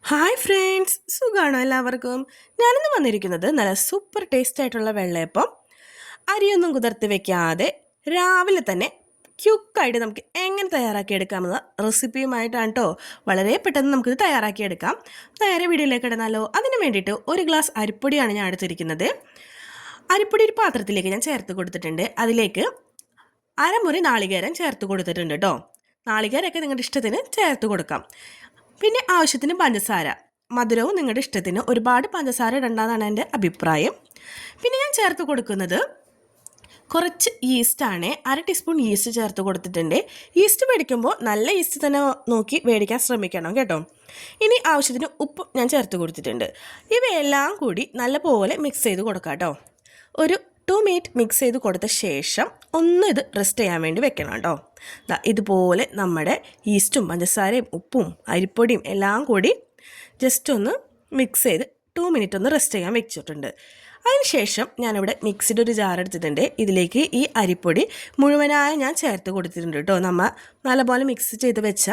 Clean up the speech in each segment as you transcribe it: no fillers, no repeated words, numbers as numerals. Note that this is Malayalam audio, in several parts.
ഹായ് ഫ്രണ്ട്സ്, സുഖമാണോ എല്ലാവർക്കും? ഞാനിന്ന് വന്നിരിക്കുന്നത് നല്ല സൂപ്പർ ടേസ്റ്റ് ആയിട്ടുള്ള വെള്ളയപ്പം അരിയൊന്നും കുതിർത്ത് വെക്കാതെ രാവിലെ തന്നെ ക്യുക്കായിട്ട് നമുക്ക് എങ്ങനെ തയ്യാറാക്കി എടുക്കാമെന്ന റെസിപ്പിയുമായിട്ടാണ് കേട്ടോ. വളരെ പെട്ടെന്ന് നമുക്കിത് തയ്യാറാക്കിയെടുക്കാം. നേരെ വീഡിയോയിലേക്ക് ഇടുന്നാലോ? അതിന് വേണ്ടിയിട്ട് ഒരു ഗ്ലാസ് അരിപ്പൊടിയാണ് ഞാൻ എടുത്തിരിക്കുന്നത്. അരിപ്പൊടി ഒരു പാത്രത്തിലേക്ക് ഞാൻ ചേർത്ത് കൊടുത്തിട്ടുണ്ട്. അതിലേക്ക് അരമുറി നാളികേരം ചേർത്ത് കൊടുത്തിട്ടുണ്ട് കേട്ടോ. നാളികേരമൊക്കെ നിങ്ങളുടെ ഇഷ്ടത്തിന് ചേർത്ത് കൊടുക്കാം. പിന്നെ ആവശ്യത്തിന് പഞ്ചസാര, മധുരവും നിങ്ങളുടെ ഇഷ്ടത്തിന്, ഒരുപാട് പഞ്ചസാര ഇടണ്ടെന്നാണ് എൻ്റെ അഭിപ്രായം. പിന്നെ ഞാൻ ചേർത്ത് കൊടുക്കുന്നത് കുറച്ച് ഈസ്റ്റാണ്. 1/2 ടീസ്പൂൺ ഈസ്റ്റ് ചേർത്ത് കൊടുത്തിട്ടുണ്ട്. ഈസ്റ്റ് മേടിക്കുമ്പോൾ നല്ല ഈസ്റ്റ് തന്നെ നോക്കി മേടിക്കാൻ ശ്രമിക്കണം കേട്ടോ. ഇനി ആവശ്യത്തിന് ഉപ്പ് ഞാൻ ചേർത്ത് കൊടുത്തിട്ടുണ്ട്. ഇവയെല്ലാം കൂടി നല്ലപോലെ മിക്സ് ചെയ്ത് കൊടുക്കാം കേട്ടോ. ഒരു 2 മിനിറ്റ് മിക്സ് ചെയ്ത് കൊടുത്ത ശേഷം ഇത് റെസ്റ്റ് ചെയ്യാൻ വേണ്ടി വെക്കണം കേട്ടോ. ഇതുപോലെ നമ്മുടെ ഈസ്റ്റും പഞ്ചസാരയും ഉപ്പും അരിപ്പൊടിയും എല്ലാം കൂടി ജസ്റ്റ് ഒന്ന് മിക്സ് ചെയ്ത് 2 മിനിറ്റ് ഒന്ന് റെസ്റ്റ് ചെയ്യാൻ വെച്ചിട്ടുണ്ട്. അതിനുശേഷം ഞാനിവിടെ മിക്സിയുടെ ഒരു ജാർ എടുത്തിട്ടുണ്ട്. ഇതിലേക്ക് ഈ അരിപ്പൊടി മുഴുവനായി ഞാൻ ചേർത്ത് കൊടുത്തിട്ടുണ്ട് കേട്ടോ. നമ്മൾ നല്ലപോലെ മിക്സ് ചെയ്ത് വെച്ച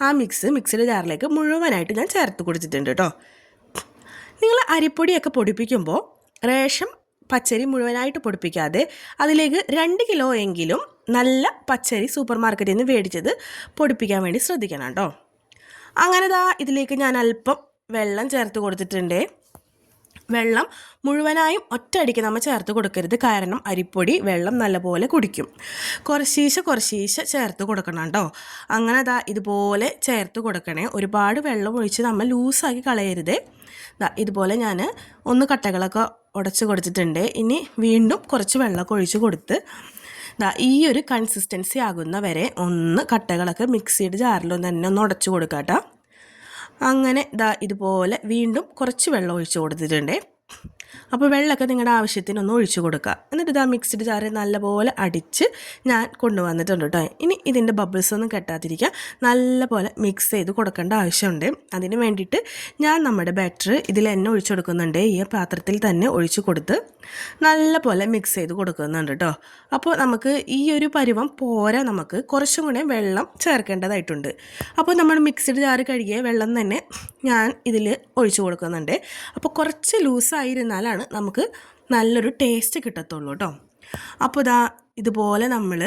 ആ മിക്സിയുടെ ജാറിലേക്ക് മുഴുവനായിട്ട് ഞാൻ ചേർത്ത് കൊടുത്തിട്ടുണ്ട് കേട്ടോ. നിങ്ങൾ അരിപ്പൊടിയൊക്കെ പൊടിപ്പിക്കുമ്പോൾ റേഷൻ പച്ചരി മുഴുവനായിട്ട് പൊടിപ്പിക്കാതെ അതിലേക്ക് 2 കിലോ എങ്കിലും നല്ല പച്ചരി സൂപ്പർ മാർക്കറ്റിൽ നിന്ന് മേടിച്ചത് പൊടിപ്പിക്കാൻ വേണ്ടി ശ്രദ്ധിക്കണം കേട്ടോ. അങ്ങനെ ഇതിലേക്ക് ഞാൻ അല്പം വെള്ളം ചേർത്ത് കൊടുത്തിട്ടുണ്ട്. വെള്ളം മുഴുവനായും ഒറ്റയടിക്ക് നമ്മൾ ചേർത്ത് കൊടുക്കരുത്, കാരണം അരിപ്പൊടി വെള്ളം നല്ലപോലെ കുടിക്കും. കുറശീശെ ചേർത്ത് കൊടുക്കണം കേട്ടോ. അങ്ങനെ ഇതുപോലെ ചേർത്ത് കൊടുക്കണേ. ഒരുപാട് വെള്ളം ഒഴിച്ച് നമ്മൾ ലൂസാക്കി കളയരുത്. ഇതുപോലെ ഞാൻ ഒന്ന് കട്ടകളൊക്കെ ഉടച്ച് കൊടുത്തിട്ടുണ്ട്. ഇനി വീണ്ടും കുറച്ച് വെള്ളമൊക്കെ ഒഴിച്ച് കൊടുത്ത് ഈ ഒരു കൺസിസ്റ്റൻസി ആകുന്ന വരെ ഒന്ന് കട്ടകളൊക്കെ മിക്സിയുടെ ജാറിലൊന്ന് തന്നെ ഒന്ന് ഉടച്ച് കൊടുക്കാം കേട്ടോ. അങ്ങനെ ഇതുപോലെ വീണ്ടും കുറച്ച് വെള്ളം ഒഴിച്ച് കൊടുത്തിട്ടുണ്ട്. അപ്പോൾ വെള്ളമൊക്കെ നിങ്ങളുടെ ആവശ്യത്തിനൊന്ന് ഒഴിച്ച് കൊടുക്കുക. എന്നിട്ട് മിക്സിഡ് ജാറ് നല്ലപോലെ അടിച്ച് ഞാൻ കൊണ്ടുവന്നിട്ടുണ്ട് കേട്ടോ. ഇനി ഇതിൻ്റെ ബബിൾസ് ഒന്നും കെട്ടാതിരിക്കുക, നല്ലപോലെ മിക്സ് ചെയ്ത് കൊടുക്കേണ്ട ആവശ്യമുണ്ട്. അതിന് വേണ്ടിയിട്ട് ഞാൻ നമ്മുടെ ബാറ്റർ ഇതിൽ തന്നെ ഒഴിച്ചു കൊടുക്കുന്നുണ്ട്. ഈ പാത്രത്തിൽ തന്നെ ഒഴിച്ച് കൊടുത്ത് നല്ലപോലെ മിക്സ് ചെയ്ത് കൊടുക്കുന്നുണ്ട് കേട്ടോ. അപ്പോൾ നമുക്ക് ഈ ഒരു പരുവം പോരാ, നമുക്ക് കുറച്ചും കൂടെ വെള്ളം ചേർക്കേണ്ടതായിട്ടുണ്ട്. അപ്പോൾ നമ്മൾ മിക്സിഡ് ജാറ് കഴുകിയ വെള്ളം തന്നെ ഞാൻ ഇതിൽ ഒഴിച്ചു കൊടുക്കുന്നുണ്ട്. അപ്പോൾ കുറച്ച് ലൂസായിരുന്നാലാണ് നമുക്ക് നല്ലൊരു ടേസ്റ്റ് കിട്ടത്തുള്ളൂ കേട്ടോ. അപ്പോൾ ഇതുപോലെ നമ്മൾ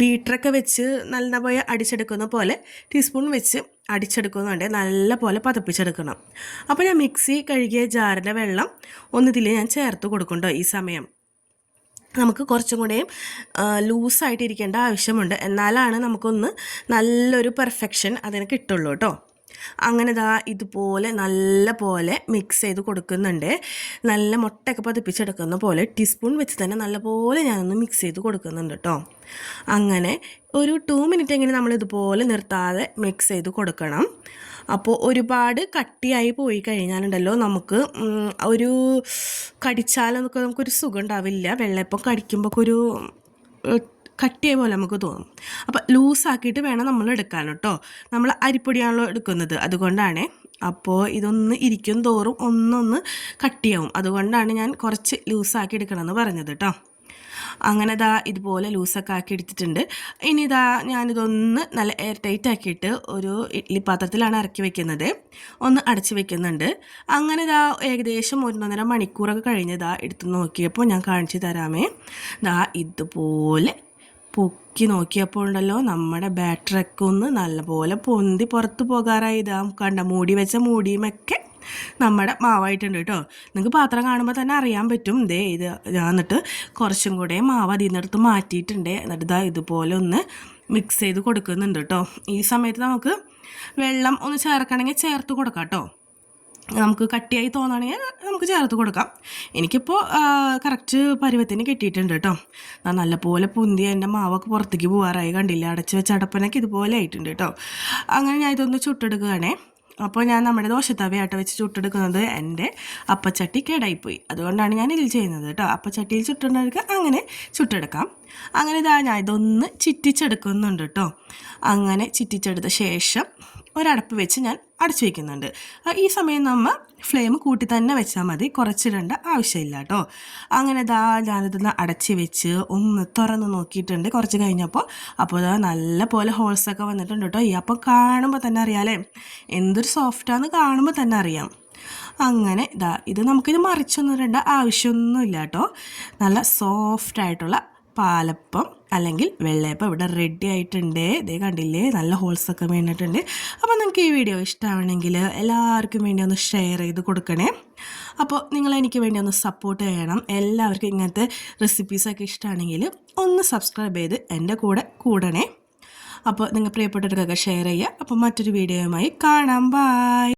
ബീറ്ററൊക്കെ വെച്ച് നല്ലപോലെ അടിച്ചെടുക്കുന്ന പോലെ ടീസ്പൂൺ വെച്ച് അടിച്ചെടുക്കുന്നുണ്ട്. നല്ല പോലെ പതപ്പിച്ചെടുക്കണം. അപ്പോൾ ഞാൻ മിക്സി കഴുകിയ ജാറിൻ്റെ വെള്ളം ഒന്നിതിൽ ഞാൻ ചേർത്ത് കൊടുക്കുന്നുണ്ടോ. ഈ സമയം നമുക്ക് കുറച്ചും കൂടെയും ലൂസായിട്ടിരിക്കേണ്ട ആവശ്യമുണ്ട്. എന്നാലാണ് നമുക്കൊന്ന് നല്ലൊരു പെർഫെക്ഷൻ അതിന് കിട്ടുള്ളൂ കേട്ടോ. അങ്ങനെ ഇതുപോലെ നല്ല പോലെ മിക്സ് ചെയ്ത് കൊടുക്കുന്നുണ്ട്. നല്ല മുട്ടയൊക്കെ പതിപ്പിച്ചെടുക്കുന്ന പോലെ ടീസ്പൂൺ വെച്ച് തന്നെ നല്ലപോലെ ഞാനൊന്ന് മിക്സ് ചെയ്ത് കൊടുക്കുന്നുണ്ട് കേട്ടോ. അങ്ങനെ ഒരു 2 മിനിറ്റ് എങ്ങനെ നമ്മൾ ഇതുപോലെ നിർത്താതെ മിക്സ് ചെയ്ത് കൊടുക്കണം. അപ്പോൾ ഒരുപാട് കട്ടിയായി പോയി കഴിഞ്ഞാലുണ്ടല്ലോ നമുക്ക് ഒരു കടിച്ചാലൊക്കെ നമുക്കൊരു സുഖം ഉണ്ടാവില്ല. വെള്ളയപ്പം കടിക്കുമ്പോൾ ഒരു കട്ടിയ പോലെ നമുക്ക് തോന്നും. അപ്പോൾ ലൂസാക്കിയിട്ട് വേണം നമ്മൾ എടുക്കാൻ കേട്ടോ. നമ്മൾ അരിപ്പൊടിയാണല്ലോ എടുക്കുന്നത്, അതുകൊണ്ടാണ്. അപ്പോൾ ഇതൊന്ന് ഇരിക്കും തോറും ഒന്നൊന്ന് കട്ടിയാവും. അതുകൊണ്ടാണ് ഞാൻ കുറച്ച് ലൂസാക്കി എടുക്കണമെന്ന് പറഞ്ഞത് കേട്ടോ. അങ്ങനെ ഇതുപോലെ ലൂസൊക്കെ ആക്കി എടുത്തിട്ടുണ്ട്. ഇനി ഞാനിതൊന്ന് നല്ല എയർ ടൈറ്റ് ആക്കിയിട്ട് ഒരു ഇഡ്ഡലി പാത്രത്തിലാണ് ഇറക്കി വെക്കുന്നത്. ഒന്ന് അടച്ച് വെക്കുന്നുണ്ട്. അങ്ങനെ ഏകദേശം 1.5 മണിക്കൂറൊക്കെ കഴിഞ്ഞ് എടുത്ത് നോക്കിയപ്പോൾ ഞാൻ കാണിച്ചു തരാമേ. ഇതുപോലെ പൊക്കി നോക്കിയപ്പോൾ ഉണ്ടല്ലോ നമ്മുടെ ബാറ്ററൊക്കെ ഒന്ന് നല്ലപോലെ പൊന്തി പുറത്ത് പോകാറായി. കണ്ട മൂടി വെച്ച മൂടിയുമൊക്കെ നമ്മുടെ മാവായിട്ടുണ്ട് കേട്ടോ. നിങ്ങൾക്ക് പാത്രം കാണുമ്പോൾ തന്നെ അറിയാൻ പറ്റും. ഇത് എന്നിട്ട് കുറച്ചും കൂടെ മാവ് അതിൽ നിന്നെടുത്ത് മാറ്റിയിട്ടുണ്ട്. എന്നിട്ട് ഇതുപോലെ ഒന്ന് മിക്സ് ചെയ്ത് കൊടുക്കുന്നുണ്ട് കേട്ടോ. ഈ സമയത്ത് നമുക്ക് വെള്ളം ഒന്ന് ചേർക്കണമെങ്കിൽ ചേർത്ത് കൊടുക്കാം കേട്ടോ. നമുക്ക് കട്ടിയായി തോന്നുകയാണെങ്കിൽ നമുക്ക് ചേർത്ത് കൊടുക്കാം. എനിക്കിപ്പോൾ കറക്റ്റ് പരുവത്തിന് കിട്ടിയിട്ടുണ്ട് കേട്ടോ. നല്ലപോലെ പൊന്തി എൻ്റെ മാവൊക്കെ പുറത്തേക്ക് പോകാറായി. കണ്ടില്ല, അടച്ച് വെച്ച അടപ്പനൊക്കെ ഇതുപോലെ ആയിട്ടുണ്ട് കേട്ടോ. അങ്ങനെ ഞാൻ ഇതൊന്ന് ചുട്ടെടുക്കുകയാണേ. അപ്പോൾ ഞാൻ നമ്മുടെ ദോശത്തവയാട്ട വെച്ച് ചുട്ടെടുക്കുന്നത് എൻ്റെ അപ്പച്ചട്ടി കേടായിപ്പോയി. അതുകൊണ്ടാണ് ഞാൻ ഇതിൽ ചെയ്യുന്നത് കേട്ടോ. അപ്പച്ചട്ടിയിൽ ചുട്ടെടുക്കുക, അങ്ങനെ ചുട്ടെടുക്കാം. അങ്ങനെ ഞാൻ ഇതൊന്ന് ചിറ്റിച്ചെടുക്കുന്നുണ്ട് കേട്ടോ. അങ്ങനെ ചിറ്റിച്ചെടുത്ത ശേഷം ഒരടപ്പ് വെച്ച് ഞാൻ അടച്ചു വയ്ക്കുന്നുണ്ട്. ഈ സമയം നമ്മൾ ഫ്ലെയിം കൂട്ടി തന്നെ വെച്ചാൽ മതി, കുറച്ചിടേണ്ട ആവശ്യമില്ല കേട്ടോ. അങ്ങനെ ഞാനിതൊന്ന് അടച്ച് വെച്ച് ഒന്ന് തുറന്ന് നോക്കിയിട്ടുണ്ട് കുറച്ച് കഴിഞ്ഞപ്പോൾ. അപ്പോൾ നല്ല പോലെ ഹോൾസൊക്കെ വന്നിട്ടുണ്ട് കേട്ടോ. ഈ അപ്പം കാണുമ്പോൾ തന്നെ അറിയാമല്ലേ, എന്തൊരു സോഫ്റ്റാന്ന് കാണുമ്പോൾ തന്നെ അറിയാം. അങ്ങനെ ഇത് നമുക്കിത് മറിച്ചൊന്നും ഇടേണ്ട ആവശ്യമൊന്നുമില്ല കേട്ടോ. നല്ല സോഫ്റ്റായിട്ടുള്ള പാലപ്പം അല്ലെങ്കിൽ വെള്ളയപ്പം ഇവിടെ റെഡി ആയിട്ടുണ്ട്. ഇതേ കണ്ടില്ലേ, നല്ല ഹോൾസൊക്കെ വീണിട്ടുണ്ട്. അപ്പോൾ നിങ്ങൾക്ക് ഈ വീഡിയോ ഇഷ്ടമാണെങ്കിൽ എല്ലാവർക്കും വേണ്ടി ഒന്ന് ഷെയർ ചെയ്ത് കൊടുക്കണേ. അപ്പോൾ നിങ്ങളെനിക്ക് വേണ്ടി ഒന്ന് സപ്പോർട്ട് ചെയ്യണം. എല്ലാവർക്കും ഇങ്ങനത്തെ റെസിപ്പീസൊക്കെ ഇഷ്ടമാണെങ്കിൽ ഒന്ന് സബ്സ്ക്രൈബ് ചെയ്ത് എൻ്റെ കൂടെ കൂടണേ. അപ്പോൾ നിങ്ങൾ പ്രിയപ്പെട്ടവർക്കൊക്കെ ഷെയർ ചെയ്യുക. അപ്പോൾ മറ്റൊരു വീഡിയോയുമായി കാണാം. ബൈ.